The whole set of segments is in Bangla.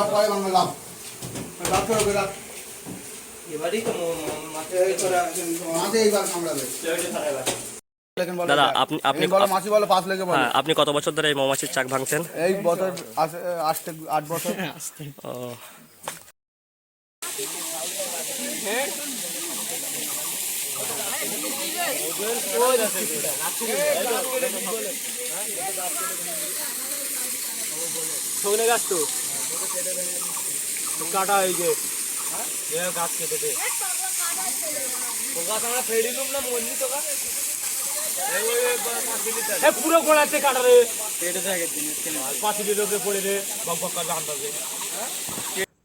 আবার পরে বাংলাম রাত করে রাত এবারই তো মাঠে মাঝে এইবার কামড়াবে। দাদা আপনি আপনি বলো মাছি বলো 5 লেগে বলো। হ্যাঁ, আপনি কত বছর ধরে এই মৌমাছির চাক ভাঙছেন? এই বছর 8 বছর। ও সজনে গাছ তো কাটা হয়েছে, গাছ কেটে দে গাছ আমরা ফেলে দিলাম না মন্দির তো পুরো গোড়াতে কাটা রে পাঁচি লোকে পড়ে রে জানতে।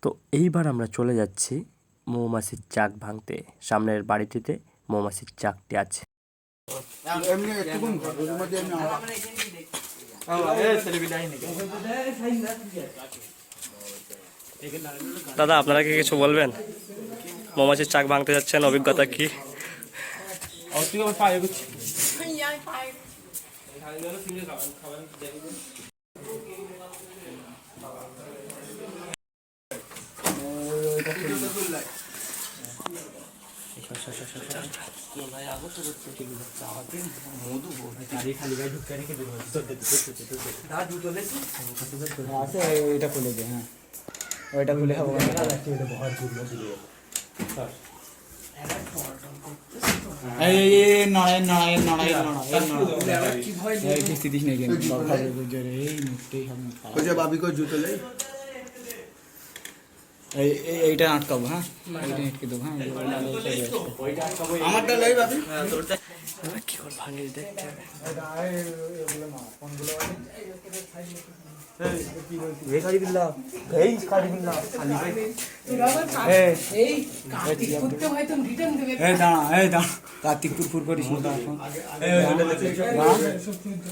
তো এইবার আমরা চলে যাচ্ছি মৌমাছির চাক ভাঙতে। সামনের বাড়িটিতে মৌমাছির চাকটি আছে। এমনি একটু ঘরের মধ্যে এমনি দাদা আপনারা কি কিছু বলবেন? মৌমাছির চাক ভাঙতে যাচ্ছেন, অভিজ্ঞতা কি? ওইটা খুলে দে, হ্যাঁ ওইটা খুলে খাবো। বাবি কো জুতো লে এইটা আটকাবো, হ্যাঁ এইটা আটকে দেবো, হ্যাঁ আমারটা লাই বাবি কি করে ভাঙি দেখতে হবে। কার্তিকপুর ফুর করিস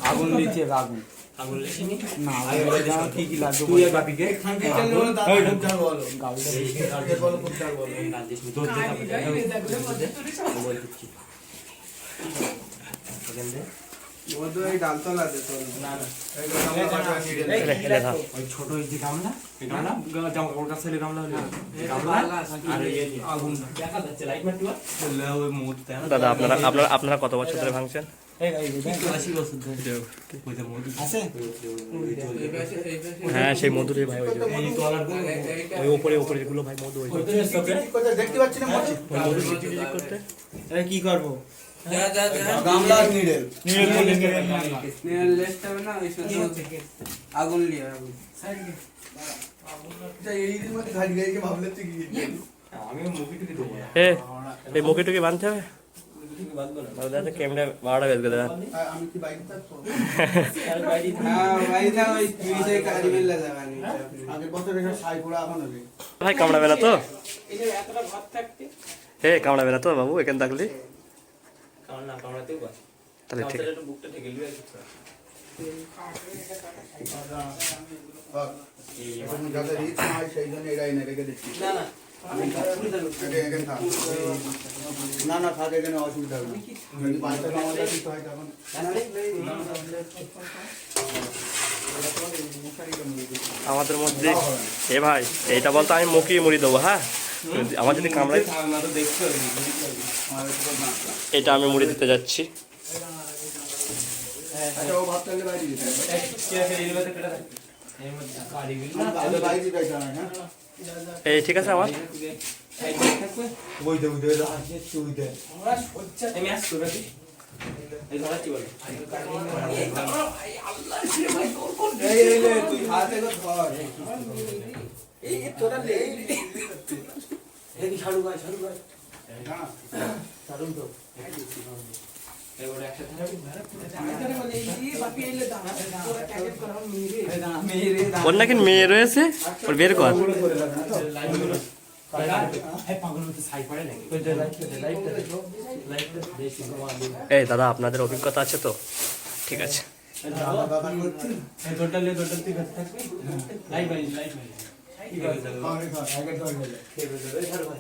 আগুন নিচে আগুন না কি কি লাগবে ছোট যে গামলা জামা কাপড় ছেলে গামলা দাদা আপনারা কত বছর ধরে ভাঙছেন? হ্যাঁ সেই মধুর ভাই, ওই উপরে উপরে যেগুলো ভাই মধু দেখতে পাচ্ছি না করতে কি করবো গামলা নিডেল আগুন লিয়ে এই মুখে টুকি বাঁধতে হবে। ক্যামেরা 12টা বেজে গেল। আমি কি বাইক থাকবো আগের বছর এসে সাই পোড়া এখন হবে ভাই কামড়াবে না তো? হে কামড়াবে না তো বাবু এখানে থাকলি? তাহলে ঠিক যাদের ইচ্ছা হয় সেই জন্য এরাই না রেখে দিচ্ছি। না না থাক, এখানে অসুবিধা হবে না। যদি বাচ্চা কামড়া দিতে হয় তখন আমাদের মধ্যে এ ভাই এইটা বলতো আমি মুখেই মুড়ি দেবো। হ্যাঁ আমার যদি কামড়াই এটা আমি মুড়ি দিতে যাচ্ছি। আচ্ছা ও ভাবতে হলে বাইরে দিতে এই ঠিক আছে আমার ওর নাকি মেয়ে রয়েছে, ওর বের কর। এই দাদা আপনাদের অভিজ্ঞতা আছে তো? ঠিক আছে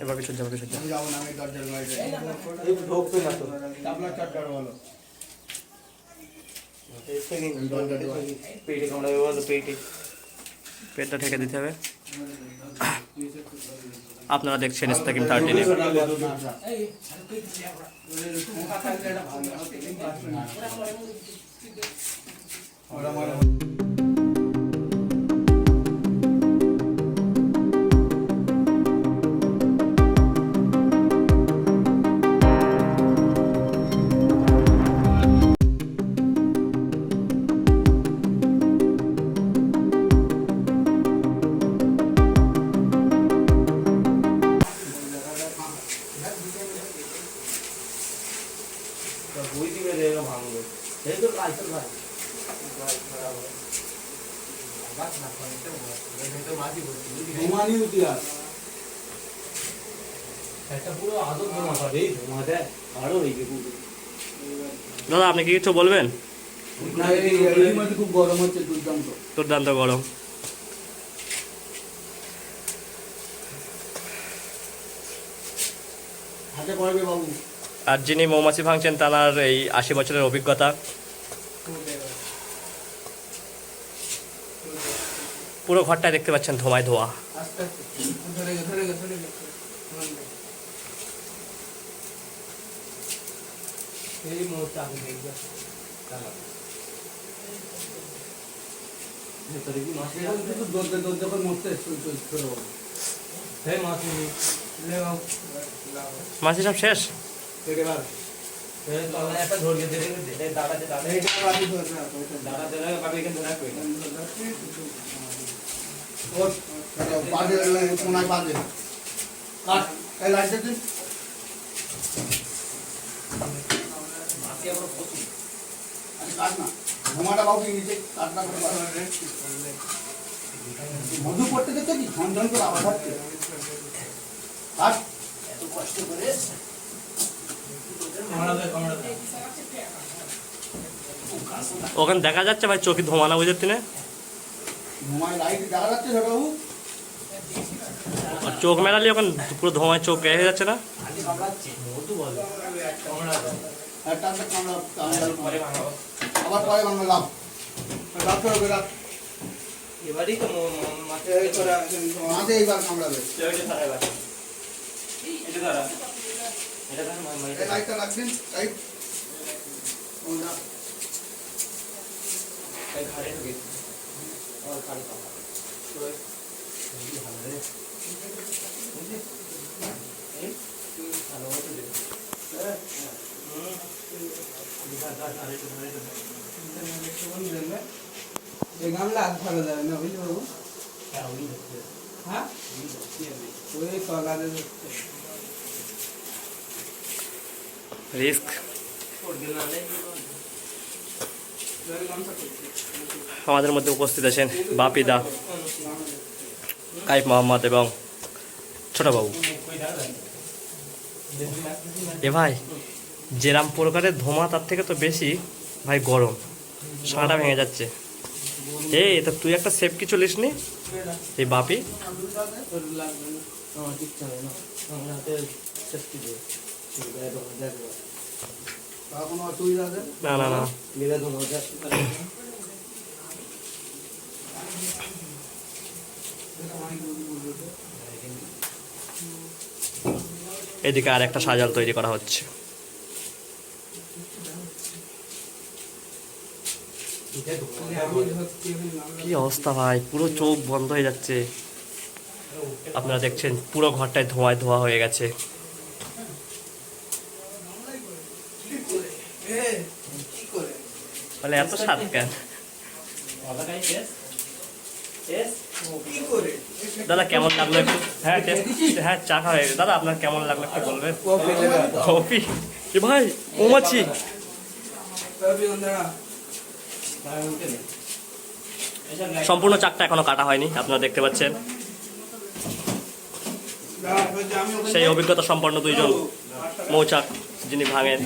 এবার কিছু যাবো কিছু পেটে কামড়াবে বলো, পেটে পেটটা ঢেকে দিতে হবে। আপনারা দেখছেন ইস্তাকিম 13-এ। ঘুমানি ইতিহাস দাদা আপনি কি কিছু বলবেন? না, এই মধ্যে খুব গরম হচ্ছে, দুর্দান্ত। দুর্দান্ত গরম। হাতে পড়বে বাবু। আর যিনি মৌমাছি ভাঙছেন তার এই 80 বছরের অভিজ্ঞতা। পুরো ঘরটায় দেখতে পাচ্ছেন ধোঁয়ায় ধোয়া। আস্তে আস্তে ধরে গে, ধরে গে, ধরে গে। এই মুহূর্তে আগে দেখবে ভেতরে কি মাছ কিন্তু দৌড়তে দৌড়তে করে মরতে শুরু হবে। এই মাছ লে বাবু, মাছি সব শেষ। কেটে বার এই তলায় একটা ধরে দে দে দাদা দে দাদা এইটা বাকি ধরে দাদা দে বাকি কেন ধরে কই ওর পাজে কোনায় পাজে কাট এই লাইট দে মাছি আবার পছু আরে কাট না ঘুমাটা বাবু নিচে কাট না করে মধু পড়তে দেখতে কি ঝন ঝন করে আওয়াজ হচ্ছে কাট এত কষ্ট করে ওখানে দেখা যাচ্ছে ভাই চোখে ধোঁয়া না বুঝতে না? ঘুমায় লাইট দেখা যাচ্ছে ছোট বাবু? আর চোখ মেলালে ওখানে পুরো ধোঁয়ায় চোখ এ হয়ে যাচ্ছে না? আবার পরে বাংলাম এবারই তো মাছে মাঝে এইবার কামড়াবে। এই লাইটটা রাখবেন, লাইট এই গামলা আগ ভালো যাবে না বুঝলি বাবু? হ্যাঁ ওই কলারে রিস্ক। আমাদের মধ্যে উপস্থিত আছেন বাপিদা, কাইফ মোহাম্মদ এবং ছোটবাবু। এ ভাই যেরাম প্রকারের ধোঁয়া তার থেকে তো বেশি ভাই গরম, সাঁটা ভেঙে যাচ্ছে। এই তা তুই একটা সেফ কিছু লিস নি এই বাপি? কোনো অসুবিধা আছে? না না না, এদিকে আর একটা সাজাল তৈরি করা হচ্ছে। কি অবস্থা ভাই, পুরো চোখ বন্ধ হয়ে যাচ্ছে। আপনারা দেখছেন পুরো ঘরটায় ধোঁয়ায় ধোয়া হয়ে গেছে। বলে এত স্বাদ কেন? দাদা কেমন লাগলো একটু? হ্যাঁ হ্যাঁ চা খাওয়া হয়ে গেছে। দাদা আপনার কেমন লাগলো একটু বলবেন? কফি এ ভাই মৌমাছি। সম্পূর্ণ চাকটা এখনো কাটা হয়নি, আপনারা দেখতে পাচ্ছেন। সেই অভিজ্ঞতা সম্পন্ন দুইজন মৌচাক যিনি ভাঙেন,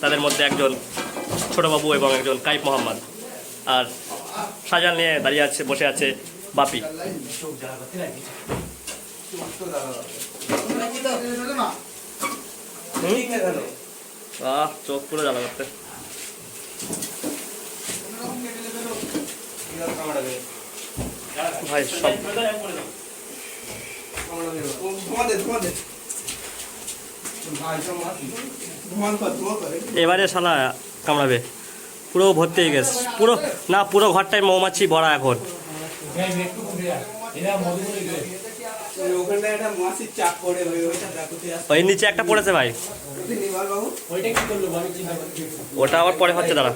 তাদের মধ্যে একজন ছোটবাবু এবং একজন কাইফ মোহাম্মদ। আর সাজাল নিয়ে দাঁড়িয়ে আছে, বসে আছে বাপি। চোখ পুরো জ্বালা করতে। ভাই সব এবারে শালা কামড়াবে, পুরো ভর্তি হয়ে গেছে, পুরো না পুরো ঘরটাই মৌমাছি ভরা এখন। ওই নিচে একটা পড়েছে ভাই, ওটা আবার পরে হচ্ছে দাঁড়া।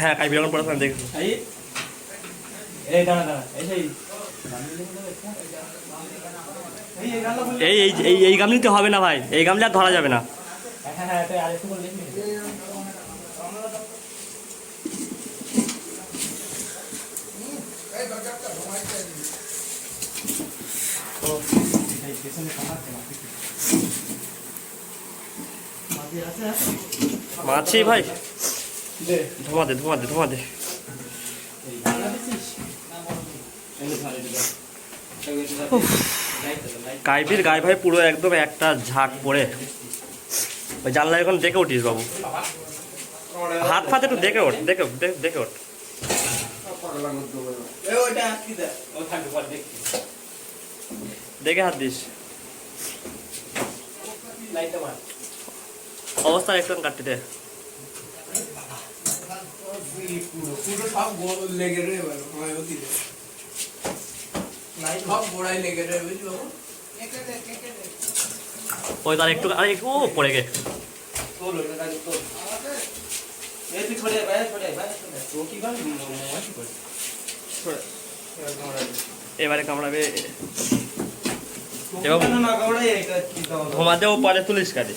হ্যাঁ কাই বিরকম পড়েছে দেখছি। এই এই এই এই গামলিতে হবে না ভাই, এই গামলি আর ধরা যাবে না। মাছি ভাই, ধোঁয়া দে ধোঁয়া দে ধোঁয়া দে। কাইপির গায়ে ভাই পুরো একদম একটা ঝাঁক পড়ে, ওই জানলা এখন দেখে উঠিস বাবু, হাত ফাতে একটু দেখে ওঠ, দেখে দেখে ওঠ। দেখে হাত দিস, অবস্থা একটু কাটতে দে। ওই তার একটু আরে ও পড়ে গে। এবারে কামড়াবে, ঘুমাতেও পারে, তুলিস কাটে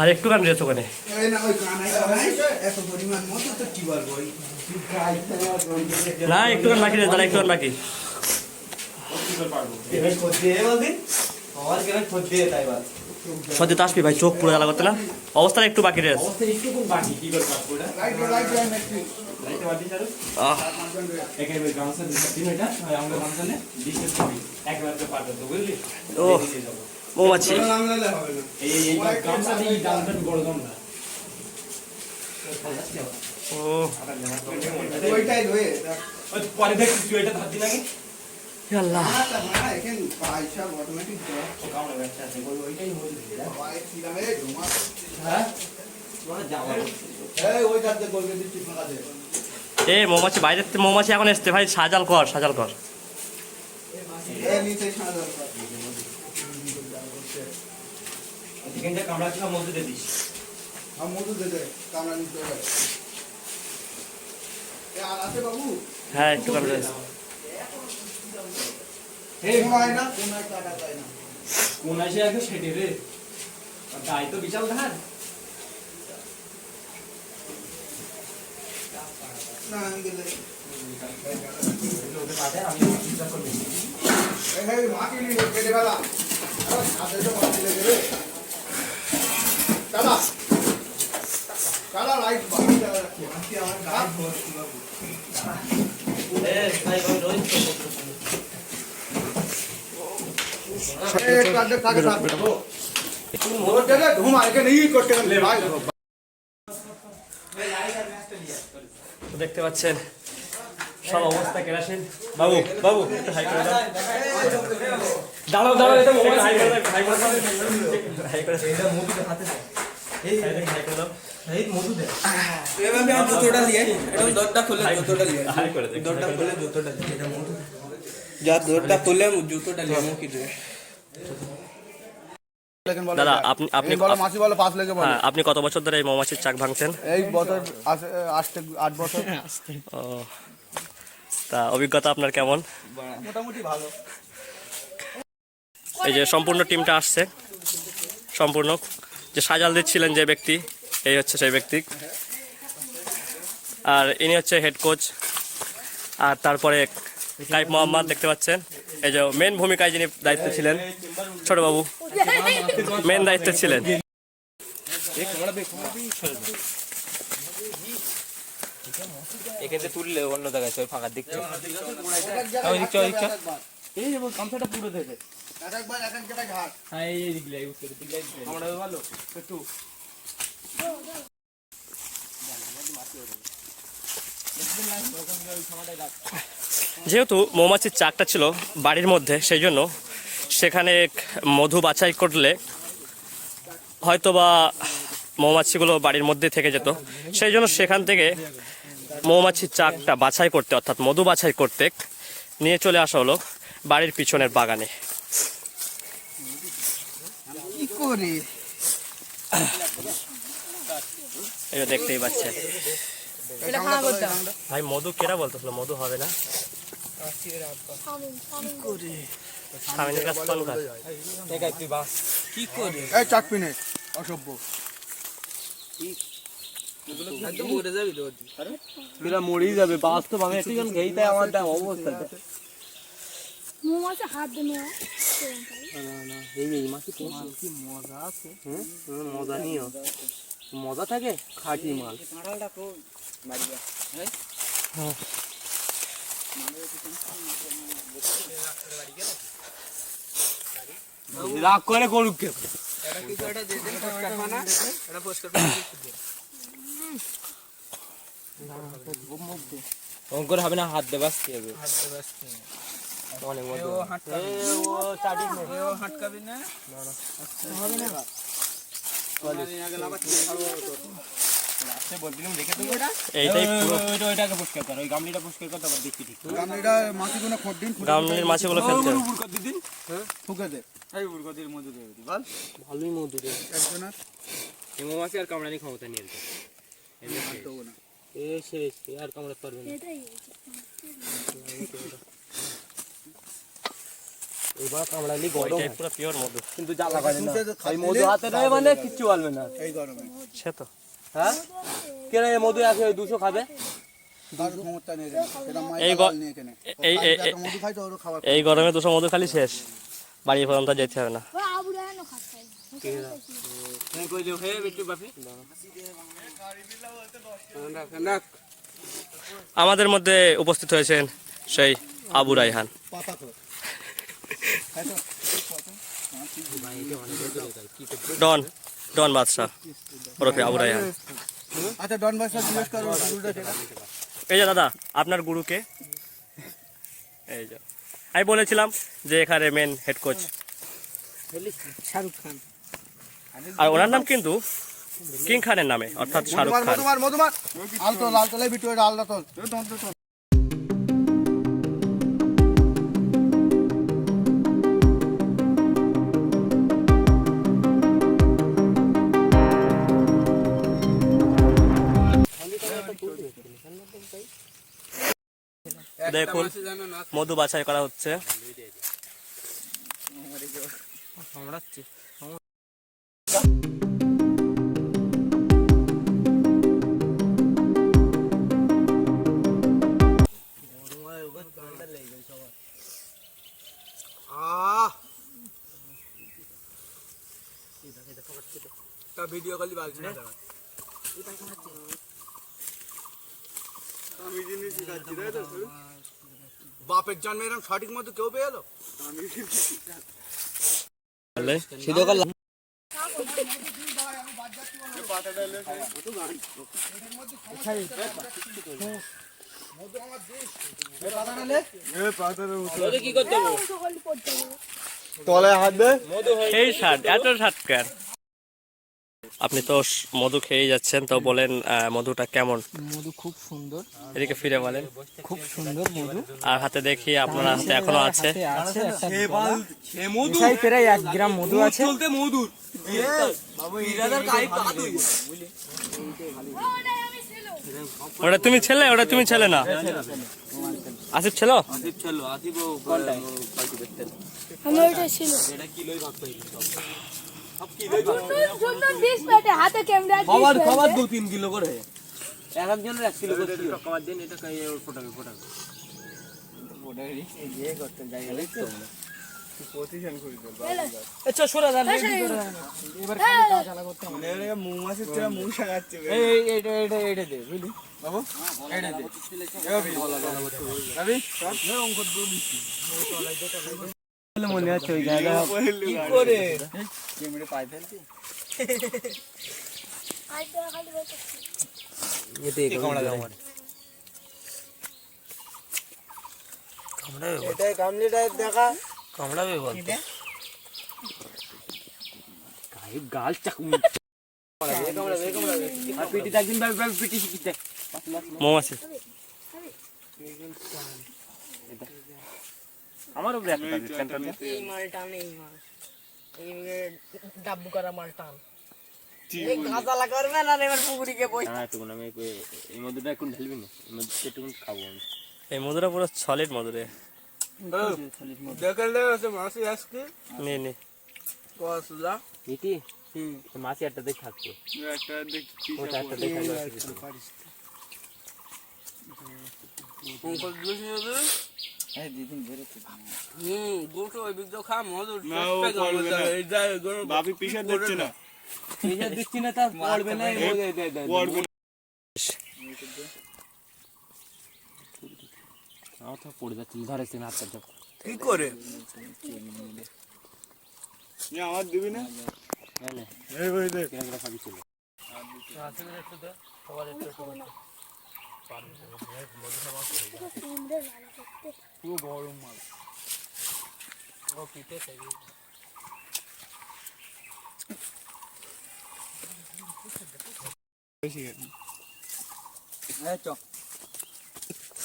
আর একটু কান দিয়েছ ওখানে। না একটু কান বাকি রে, তারা একটু কান বাকি। সত্যি আসবি ভাই, চোখ পুরো জ্বালা করতে না, অবস্থা একটু বাকি রে। ও মৌমাছি ও পরে দেখছি এটা ধার দিন আগে। আল্লাহ এ মৌমাছি বাইরে, মৌমাছি এখন এসছে ভাই, সাজাল কর সাজাল কর। হ্যাঁ একটু কাটবে। কোন আসে আগে সেটে রে, গায়ে তো বিশাল ধার। দেখতে পাচ্ছেন সব অবস্থা কেরাসিন। বাবু বাবু একটু হাই করে দাও, দাঁড়াও দাঁড়াও, এটা মোবাইল হাই করে দাও, হাই করে দাও, হাই করে দাও, এটা মধু হাতে দাও, এই হাই করে দাও, এই মধু দে, এভাবে আমি জুতোটা দিয়ে এটা দরটা খুলে জুতোটা দিয়ে হাই করে দে, দরটা খুলে জুতোটা দিয়ে এটা মধু যা দরটা খুলে জুতোটা দিয়ে মুখি দে। দাদা আপনি আপনি মাছি বলে 5 লেগে বলে। আপনি কত বছর ধরে এই মৌমাছির চাক ভাঙছেন? এই বছর 8 বছর। ও তা অভিজ্ঞতা আপনার কেমন? মোটামুটি ভালো। এই যে সম্পূর্ণ টিমটা আসছে, সম্পূর্ণ যে সাজাল দিচ্ছিলেন যে ব্যক্তি, এই হচ্ছে সেই ব্যক্তি, আর ইনি হচ্ছে হেড কোচ, আর তারপরে কাইপ মোহাম্মদ দেখতে পাচ্ছেন, এই যে মেন ভূমিকায় যিনি দায়িত্ব ছিলেন ছোট বাবু, মেন দায়িত্ব ছিলেন। এখানে তুললে অন্য জায়গায় ফাঁকা দিচ্ছে। এই যে গামছাটা পুরো দেখে একবার এক জায়গায় ঘাট। হ্যাঁ এই দিকলাই উঠতে দিকলাই আমরা ভালো একটু যেহেতু মৌমাছির চাকটা ছিল বাড়ির মধ্যে, সেই জন্য সেখানে মধু বাছাই করলে হয়তোবা মৌমাছিগুলো বাড়ির মধ্যে থেকে যেত, সেই জন্য সেখান থেকে মৌমাছির চাকটা বাছাই করতে অর্থাৎ মধু বাছাই করতে নিয়ে চলে আসা হলো বাড়ির পিছনের বাগানে। এই যে দেখতেই পাচ্ছে ভাই, মধু কেরা বলতেছিল মধু হবে না, স্বামীর কাছে ফোন কর। কি করে এই চাকপি নে অসভ্য। একদম মরে যাবি তো এরা মরেই যাবে বাস্তব আমি একটু জন খেইতে আমার দাম অবস্থা মৌমাছি হাত দিয়ে নেওয়া না এই মাছি কি মজা আছে মজা নিও মজা থাকে খাঁটি মাল কাঁড়ালটা তো মারিয়া রাগ করে করুক কে এটা কিছু এটা দিয়ে দেন পরিষ্কার পানা এটা পরিষ্কার পানা অঙ্কর হবে না হাত দিয়ে বাঁচতে হবে অনেক মজা ও চাটি ও হাটকাবি না হবে না এইটাই পুরো ওইটাকে পরিষ্কার কর ওই গামলিটা পরিষ্কার কর তারপর দেখি ঠিক গামলিটা মাছিগুলো খোট দিন, গামলির মাছিগুলো ফেলতে হবে। উপর কর দিন ফুকে দে। এই উপর কর দিন মধু দিয়ে বল ভালোই মধু দে একজনের হেমোমাছি আর কামড়ানি ক্ষমতা নিয়ে এলতে হাঁটবো না। এ শেষ আর কামড়াতে পারবে না এটাই এবার কামড়ালি গরম এটাই পুরো পিওর মধু। কিন্তু জ্বালা করে না এই মধু হাতে নেয় মানে কিচ্ছু বলবে না এই গরমে সে তো হ্যাঁ কেন এই মধু আছে 200 খাবে তার ক্ষমতা নেই রে। সেটা এই মাইকা নিয়ে কেনে এই এই একটা মধু খাই তো ওর খাবার এই গরমে 200 মধু খালি শেষ, বাড়ি পর্যন্ত যেতে হবে না। ও আবু রায়নো খাচ্ছে তুমি কই দিও হে বিট্টু বাপি আমাদের মধ্যে উপস্থিত হয়েছেন সেই আবু রায়হান। পাতা তো ডন ডন বাদশাহ ওরফে আবু রায়হান। আচ্ছা ডন ভাই জিজ্ঞেস করো গুরুটা কেটা। এই যে দাদা আপনার গুরুকে, এই যে আমি বলেছিলাম যে এখানে main head coach, Shahrukh Khan আর ওনার নাম কিন্তু কিং খানের নামে অর্থাৎ শাহরুখ খান। মধুমার মধুমার আলতো লাল তোলে বিটু এটা আলদা তোল তোল। দেখুন মধু বাছাই করা হচ্ছে। কামড়াচ্ছে ভিডিও কলি বালছি না আমি জিনিস শিখাচ্ছি রে তো বাপের জন্মে এরকম সঠিক মতো কেউ পেয়ে এলো সিধো কর কি করতে হবে তলায় হাত দে এই শার্ট এত শার্ট কেন? আপনি তো মধু খেয়ে যাচ্ছেন, তো বলেন মধুটা কেমন? মধু খুব সুন্দর এদিকে ফিরে বলেন। খুব সুন্দর মধু আর হাতে দেখি আপনার হাতে এখনো আছে। প্রায় 1 গ্রাম মধু আছে চলতে মধুর ওটা তুমি ছেলে, ওটা তুমি ছেলে না আসিফ ছেলে। আমি ওইটা ছিল সুন্দর 20 পেটে হাতে ক্যামেরা খাবার 2-3 কিলো করে এক একজনের 1 কিলো করে খাবার দেন এটা কাই ফটাবে আচ্ছা সরা দাও এবার খালি কাজ করতে হবে মৌমাছির থেকে মৌ সাজাচ্ছে এই এইটা দে বুঝলি বাবু এইটা দে রবি অঙ্ক মনে আছে ওই জায়গা কি করে ক্যামেরা পাই ফেলতি খালি বলতে এতে কামড়া দাও আমার এটাই কামলিটা দেখা কামড়াবে বল গায়ে গাল চাকু কামড়াবে আর পিটি একদিন ভাবে পিটি শিখি দেখ মৌমাছি আমার উপরে একটা সেন্টার এই মাল টান এই মাল এই ডাব্বু করা মাল টান এই গাঁজালা করবে না এবার পুকুরিকে বই না একটু আমি এই মধুটা একটু ঢালবি না এই মধুটা একটু খাবো আমি এই মধুরা পুরো সলিড মধুরে দেখলে আছে মাছি আজকে নে কসলা এটি মাছি একটা দেখ থাকতো একটা দেখছি ওটা একটা দেখ অঙ্কল দুই নিয়ে এই দিদিন বেরোতে গোটো ওই বিদ্যো খা মধুর না ও করবে না বাপি পিছা দিচ্ছে না পিজা দিচ্ছি না তার পড়বে না পড়বে আমার তো পড়ে যাচ্ছে ধরেছে না হাতটা কি করে আমার দিবি না এই ভাই দেখ ক্যামেরা খাবি ছিল পুরো গরম মাল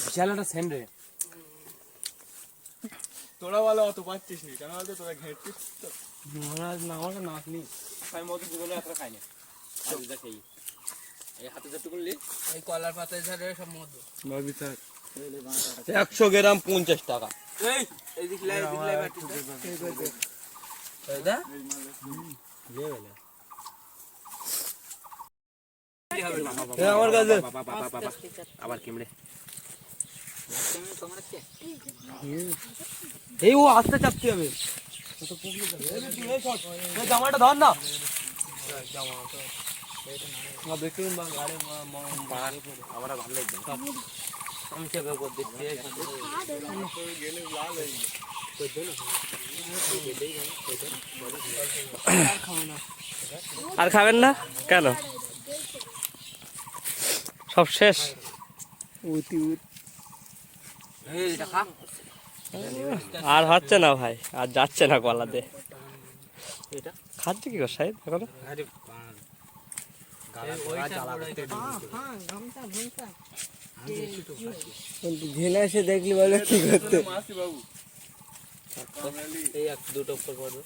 বিশাল একটা সেন্ড রে তোরা ভালো অত পাচ্ছিস নি কেন বলতো তোরা ঘেঁটছিস তো আমার নাচ নেই আমি মধু জীবনে এত খাই না খেয়ে এই হাতে যত করলি এই কলার পাতায় ধরে সব মধু ভাবি স্যার 100 গ্রাম 50 টাকা এই এদিক লাই বাটিতে আমার কাছে আবার কেমড়ে এই ও আস্তে চাপতে হবে জামাটা ধর না দেখতে গাড়ি আমার ভালো লাগবে আমি চেপে করে দেখছি আর খাবেন না কেন সব শেষ আর হচ্ছে না ভাই আর যাচ্ছে না গলাতে খাচ্ছে কি কর সাহেব এখন ঝেলে এসে দেখলি বলে কি করতে মাসি বাবু এই এক দুটো উপর পড়বে